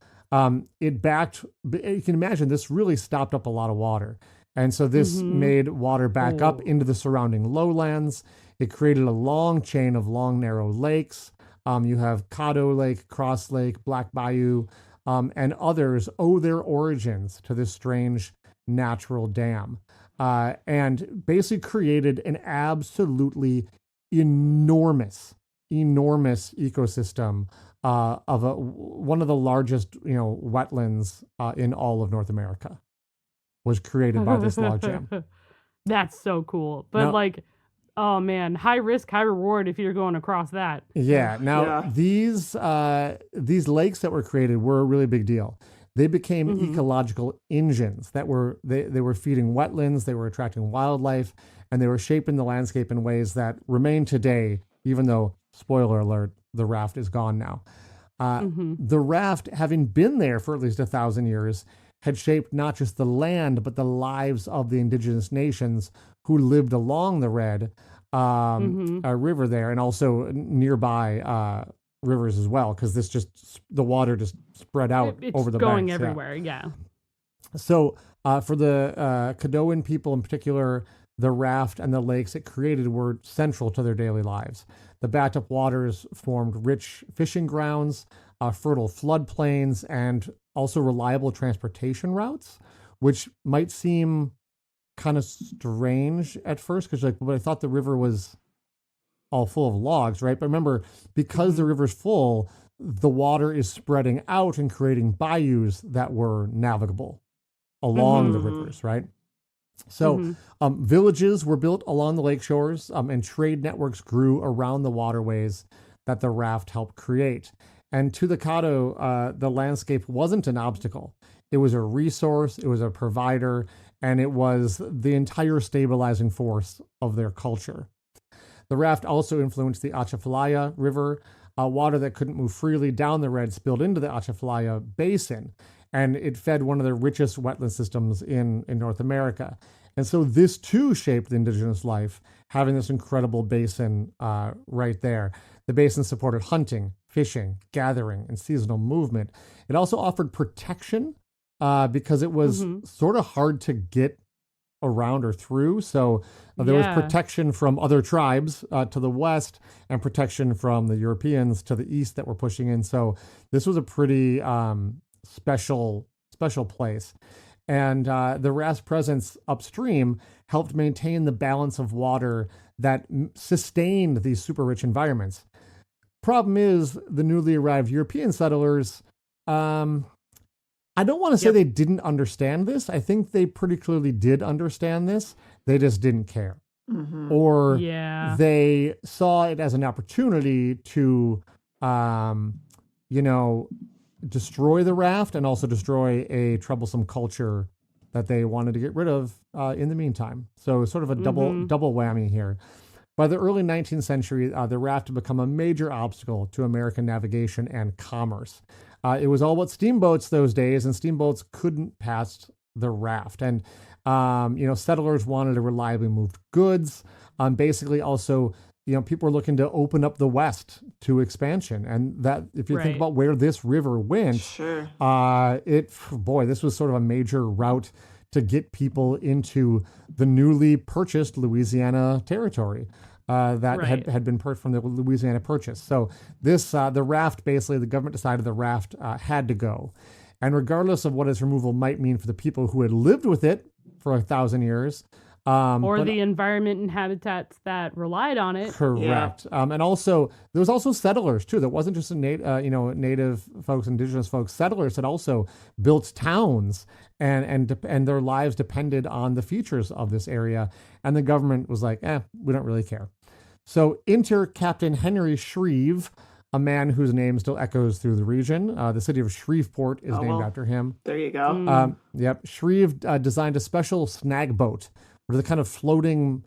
[SPEAKER 2] It backed, you can imagine this really stopped up a lot of water. And so this made water back up into the surrounding lowlands. It created a long chain of long, narrow lakes. You have Caddo Lake, Cross Lake, Black Bayou, and others owe their origins to this strange natural dam. And basically created an absolutely enormous ecosystem of one of the largest, wetlands in all of North America was created by this logjam.
[SPEAKER 3] That's so cool. But
[SPEAKER 2] Now-
[SPEAKER 3] oh man, high risk, high reward if you're going across that.
[SPEAKER 2] Yeah. Now
[SPEAKER 4] Yeah.
[SPEAKER 2] these lakes that were created were a really big deal. They became ecological engines that were they were feeding wetlands, they were attracting wildlife, and they were shaping the landscape in ways that remain today, even though, spoiler alert, the raft is gone now. The raft, having been there for at least 1,000 years, had shaped not just the land, but the lives of the indigenous nations who lived along the Red River there, and also nearby rivers as well, because the water just spread out
[SPEAKER 3] It's
[SPEAKER 2] over the
[SPEAKER 3] going
[SPEAKER 2] banks.
[SPEAKER 3] everywhere, yeah.
[SPEAKER 2] So for the Caddoan people in particular, the raft and the lakes it created were central to their daily lives. The backed up waters formed rich fishing grounds, fertile floodplains, and also reliable transportation routes, which might seem kind of strange at first, because but I thought the river was all full of logs, right? But remember, because the river's full, the water is spreading out and creating bayous that were navigable along the rivers, right? So villages were built along the lake shores, and trade networks grew around the waterways that the raft helped create. And to the Caddo, the landscape wasn't an obstacle. It was a resource, it was a provider, and it was the entire stabilizing force of their culture. The raft also influenced the Atchafalaya River. Water that couldn't move freely down the Red spilled into the Atchafalaya Basin, and it fed one of the richest wetland systems in North America. And so this too shaped the indigenous life, having this incredible basin right there. The basin supported hunting, fishing, gathering, and seasonal movement. It also offered protection because it was sort of hard to get around or through. So there was protection from other tribes to the west and protection from the Europeans to the east that were pushing in. So this was a pretty special place. And the raft's presence upstream helped maintain the balance of water that sustained these super rich environments. Problem is, the newly arrived European settlers, I don't want to say they didn't understand this. I think they pretty clearly did understand this. They just didn't care. Or they saw it as an opportunity to, destroy the raft and also destroy a troublesome culture that they wanted to get rid of in the meantime. So sort of a double whammy here. By the early 19th century, the raft had become a major obstacle to American navigation and commerce. It was all about steamboats those days, and steamboats couldn't pass the raft. And, settlers wanted to reliably move goods. Basically also, people were looking to open up the West to expansion. And that, if you think about where this river went, this was sort of a major route to get people into the newly purchased Louisiana territory that had been from the Louisiana Purchase. So this, the raft, basically the government decided the raft had to go. And regardless of what its removal might mean for the people who had lived with it for 1,000 years,
[SPEAKER 3] or the environment and habitats that relied on it.
[SPEAKER 2] Correct. And also, there was also settlers too. There wasn't just native folks, indigenous folks. Settlers had also built towns, and their lives depended on the features of this area. And the government was like, we don't really care. So enter Captain Henry Shreve, a man whose name still echoes through the region. The city of Shreveport is named after him.
[SPEAKER 4] There you go.
[SPEAKER 2] Shreve designed a special snag boat, which is a kind of floating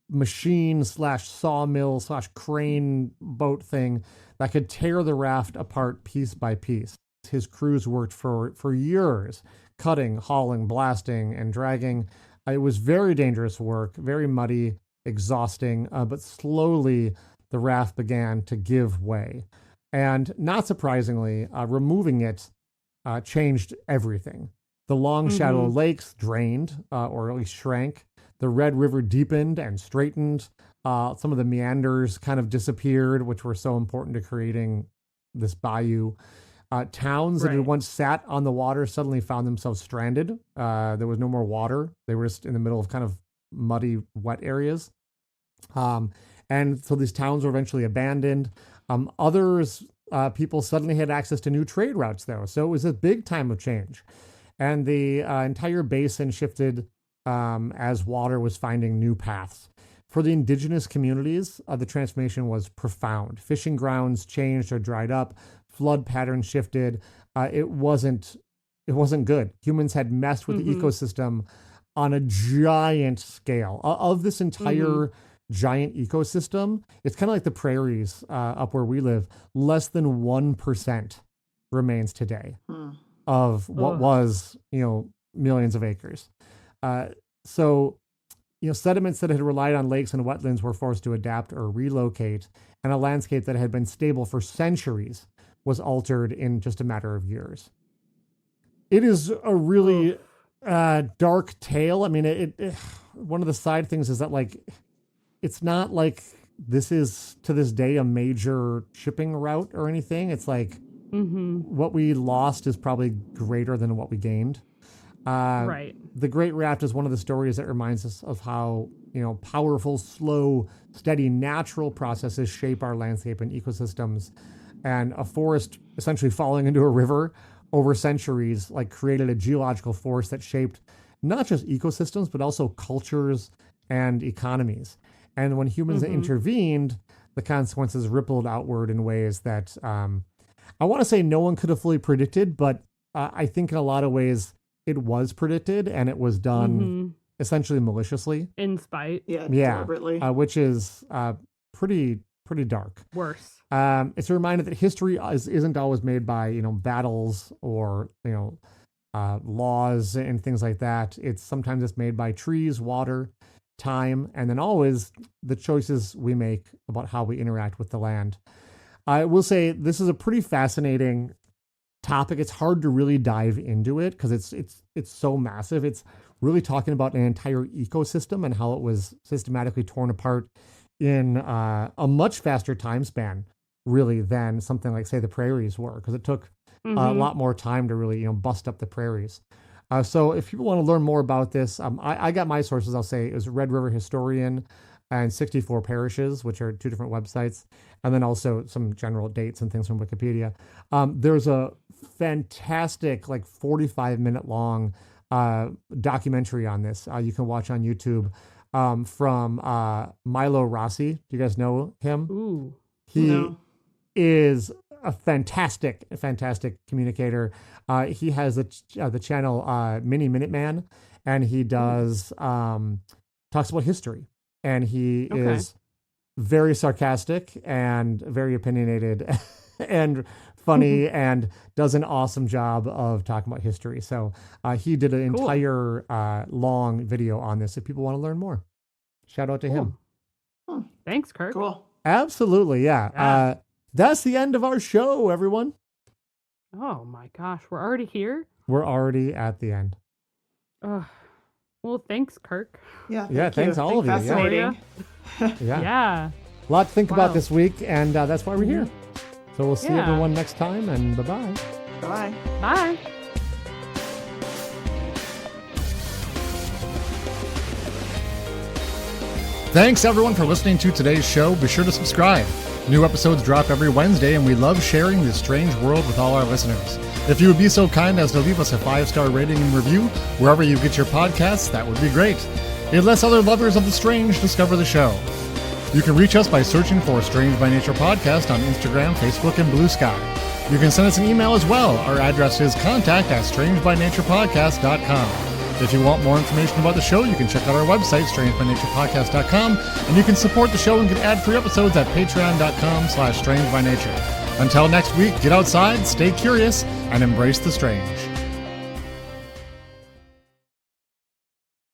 [SPEAKER 2] machine / sawmill / crane boat thing that could tear the raft apart piece by piece. His crews worked for years, cutting, hauling, blasting, and dragging. It was very dangerous work, very muddy, exhausting, but slowly the raft began to give way. And not surprisingly, removing it changed everything. The long, shallow lakes drained, or at least shrank. The Red River deepened and straightened. Some of the meanders kind of disappeared, which were so important to creating this bayou. Towns that had once sat on the water suddenly found themselves stranded. There was no more water. They were just in the middle of kind of muddy, wet areas. And so these towns were eventually abandoned. People suddenly had access to new trade routes, though. So it was a big time of change. And the entire basin shifted as water was finding new paths. For the indigenous communities, the transformation was profound. Fishing grounds changed or dried up. Flood patterns shifted. It wasn't good. Humans had messed with the ecosystem on a giant scale. Of this entire giant ecosystem, it's kind of like the prairies up where we live. Less than 1% remains today of what was, millions of acres. So sediments that had relied on lakes and wetlands were forced to adapt or relocate, and a landscape that had been stable for centuries was altered in just a matter of years. It is a really dark tale. I mean, one of the side things is that, like, it's not like this is to this day a major shipping route or anything. It's like what we lost is probably greater than what we gained. The Great Raft is one of the stories that reminds us of how, powerful, slow, steady, natural processes shape our landscape and ecosystems. And a forest essentially falling into a river over centuries, created a geological force that shaped not just ecosystems, but also cultures and economies. And when humans intervened, the consequences rippled outward in ways that I want to say no one could have fully predicted, but I think in a lot of ways it was predicted, and it was done essentially maliciously.
[SPEAKER 3] In spite.
[SPEAKER 4] Yeah, deliberately.
[SPEAKER 2] Which is pretty dark.
[SPEAKER 3] Worse.
[SPEAKER 2] It's a reminder that history isn't always made by, battles or, laws and things like that. Sometimes it's made by trees, water, time, and then always the choices we make about how we interact with the land. I will say this is a pretty fascinating topic. It's hard to really dive into it because it's so massive. It's really talking about an entire ecosystem and how it was systematically torn apart in a much faster time span, really, than something like, say, the prairies were, because it took a lot more time to really, bust up the prairies. So if people want to learn more about this, I got my sources. I'll say it was Red River Historian and 64 Parishes, which are two different websites, and then also some general dates and things from Wikipedia. There's a fantastic, 45-minute long documentary on this you can watch on YouTube from Milo Rossi. Do you guys know him?
[SPEAKER 3] Ooh.
[SPEAKER 2] He is a fantastic communicator. He has the channel Mini Minuteman, and he does talks about history, and he is very sarcastic and very opinionated and funny and does an awesome job of talking about history. So he did an entire long video on this if people want to learn more. Shout out to him.
[SPEAKER 3] Thanks, Kirk.
[SPEAKER 4] Cool.
[SPEAKER 2] Absolutely, yeah. That's the end of our show, everyone.
[SPEAKER 3] Oh my gosh, we're already here?
[SPEAKER 2] We're already at the end.
[SPEAKER 3] Well, thanks, Kirk.
[SPEAKER 4] Yeah,
[SPEAKER 2] thanks all of you.
[SPEAKER 4] Fascinating.
[SPEAKER 3] Yeah.
[SPEAKER 2] A lot to think about this week, and that's why we're here. So we'll see everyone next time, and bye-bye.
[SPEAKER 4] Bye.
[SPEAKER 3] Bye.
[SPEAKER 2] Thanks, everyone, for listening to today's show. Be sure to subscribe. New episodes drop every Wednesday, and we love sharing this strange world with all our listeners. If you would be so kind as to leave us a 5-star rating and review wherever you get your podcasts, that would be great. It lets other lovers of the strange discover the show. You can reach us by searching for Strange by Nature Podcast on Instagram, Facebook, and Blue Sky. You can send us an email as well. Our address is contact@strangebynaturepodcast.com. If you want more information about the show, you can check out our website, strangebynaturepodcast.com, and you can support the show and get ad-free episodes at patreon.com/strangebynature. Until next week, get outside, stay curious, and embrace the strange.